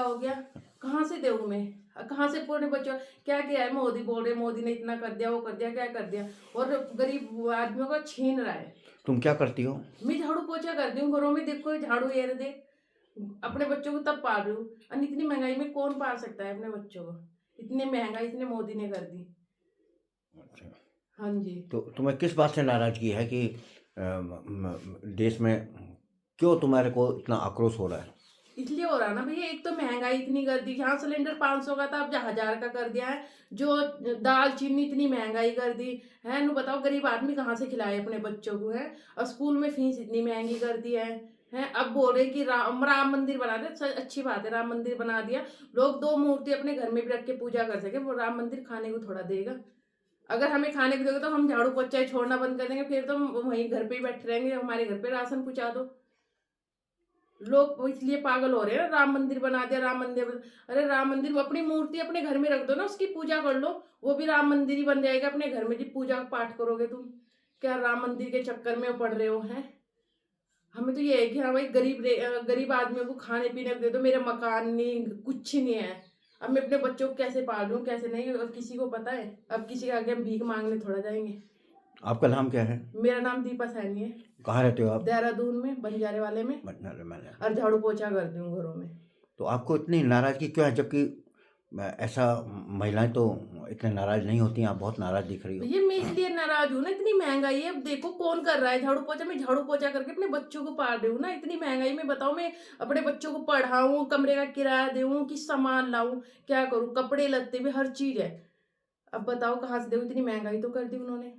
हो गया, कहाँ से दूँ मैं? कहाँ से पूरे बच्चों क्या किया है? मोदी बोल रहे मोदी ने इतना कर दिया, वो कर दिया, क्या कर दिया? और गरीब आदमियों का छीन रहा है। तुम क्या करती हो? मैं झाड़ू पोछा करती हूँ घरों में, देखो झाड़ू ये दे, अपने बच्चों को तब पाल रही हूँ। और इतनी महंगाई में कौन पाल सकता है अपने बच्चों को? इतनी महंगाई इतने मोदी ने कर दी। अच्छा। हाँ जी। तो तुम्हें किस बात से नाराज़गी है कि देश में क्यों तुम्हारे को इतना आक्रोश हो रहा है? इसलिए हो रहा है ना भैया, एक तो महंगाई इतनी कर दी, जहाँ सिलेंडर 500 का था अब 1000 का कर दिया है। जो दाल चीनी इतनी महंगाई कर दी है, नु बताओ गरीब आदमी कहाँ से खिलाए अपने बच्चों को है? और स्कूल में फीस इतनी महंगी कर दी है। अब बोल रहे कि राम मंदिर बना दे, अच्छी बात है, राम मंदिर बना दिया। लोग 2 मूर्ति अपने घर में भी रख के पूजा कर सके, वो राम मंदिर खाने को थोड़ा देगा? अगर हमें खाने को दोगे तो हम झाड़ू पोछा छोड़ना बंद कर देंगे, फिर तो हम वहीं घर पे ही बैठे रहेंगे, हमारे घर पे राशन पहुँचा दो। लोग इसलिए पागल हो रहे हैं ना, राम मंदिर बना दिया, राम मंदिर अरे राम मंदिर वो अपनी मूर्ति अपने घर में रख दो ना, उसकी पूजा कर लो, वो भी राम मंदिर ही बन जाएगा अपने घर में, जी पूजा पाठ करोगे तुम। क्या राम मंदिर के चक्कर में पड़ रहे हो हैं? हमें तो ये है कि हाँ भाई गरीब आदमियों को खाने पीने को दे दो, मेरा मकान नहीं, कुछ नहीं है। अब मैं अपने बच्चों को कैसे पाल रही हूँ कैसे नहीं, अब किसी को पता है? अब किसी के आगे हम भीख मांगने थोड़ा जाएंगे। आपका नाम क्या है? मेरा नाम दीपा सैनी है। कहाँ रहते हो आप? देहरादून में, बंजारे वाले में। बटनाले में। और झाड़ू पोछा करती हूँ घरों में। तो आपको इतनी नाराज़गी क्यों है, जबकि ऐसा महिलाएं तो इतने नाराज़ नहीं होती हैं, आप बहुत नाराज़ दिख रही हो। भैया मैं इसलिए नाराज हूँ ना, इतनी महंगाई है, अब देखो कौन कर रहा है झाड़ू पोछा, मैं झाड़ू पोछा करके अपने बच्चों को पाल रही हूँ ना, इतनी महंगाई में बताओ मैं अपने बच्चों को पढ़ाऊँ, कमरे का किराया दूँ कि सामान लाऊं, क्या करूँ? कपड़े लत्ते भी हर चीज है। अब बताओ कहाँ से दूँ? इतनी महंगाई तो कर दी उन्होंने।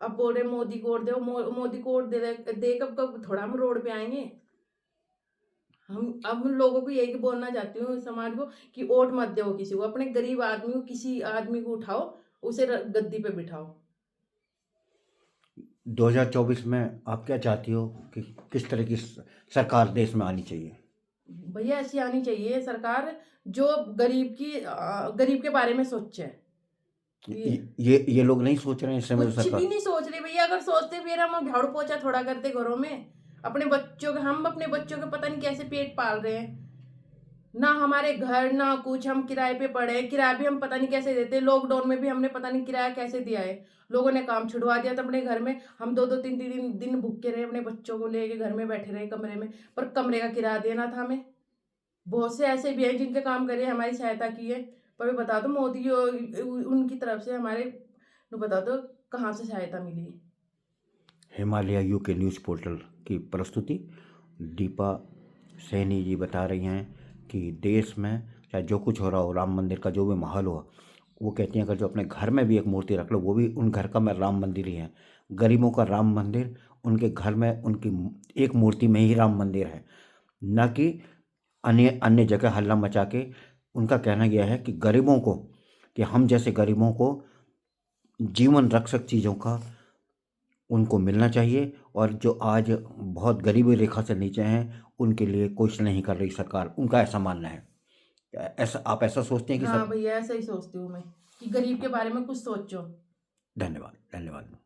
अब बोल रहे मोदी को वोट दो, मोदी को वोट दे कब कब थोड़ा हम रोड पे आएंगे। हम अब उन लोगों को यही बोलना चाहती हूँ समाज को कि वोट मत दो किसी को, अपने गरीब आदमी को, किसी आदमी को उठाओ, उसे गद्दी पे बिठाओ। 2024 में आप क्या चाहती हो कि किस तरह की सरकार देश में आनी चाहिए? भैया ऐसी आनी चाहिए सरकार जो गरीब के बारे में सोचे कि ये लोग नहीं सोच रहे हैं इस समय तो कुछ भी सरकार। नहीं सोच रहे भैया। अगर सोचते फिर हम झाड़ू पोछा थोड़ा करते घरों में। हम अपने बच्चों के पता नहीं कैसे पेट पाल रहे हैं, ना हमारे घर ना कुछ, हम किराए पे पड़े हैं, किराया भी हम पता नहीं कैसे देते हैं। लॉकडाउन में भी हमने पता नहीं किराया कैसे दिया है, लोगों ने काम छुड़वा दिया था अपने घर में, हम 2 2 3 3 दिन भूखे रहे, अपने बच्चों को लेके घर में बैठे रहे कमरे में, पर कमरे का किराया देना था हमें। बहुत से ऐसे भी हैं जिनके काम करे, हमारी सहायता की है, पर वे बता दो मोदी उनकी तरफ से हमारे बता दो कहाँ से सहायता मिली है। हिमालय यू के न्यूज़ पोर्टल की प्रस्तुति दीपा सैनी जी बता रही हैं कि देश में चाहे जो कुछ हो रहा हो, राम मंदिर का जो भी माहौल हो, वो कहती हैं अगर जो अपने घर में भी एक मूर्ति रख लो, वो भी उन घर का मैं राम मंदिर ही है। गरीबों का राम मंदिर उनके घर में उनकी एक मूर्ति में ही राम मंदिर है, न कि अन्य अन्य जगह हल्ला मचा के। उनका कहना यह है कि गरीबों को, कि हम जैसे गरीबों को जीवन रक्षक चीज़ों का उनको मिलना चाहिए, और जो आज बहुत गरीबी रेखा से नीचे हैं उनके लिए कुछ नहीं कर रही सरकार, उनका ऐसा मानना है। ऐसा आप ऐसा सोचते हैं कि हाँ सब? भैया ऐसा ही सोचती हूँ मैं कि गरीब के बारे में कुछ सोचो। धन्यवाद, धन्यवाद।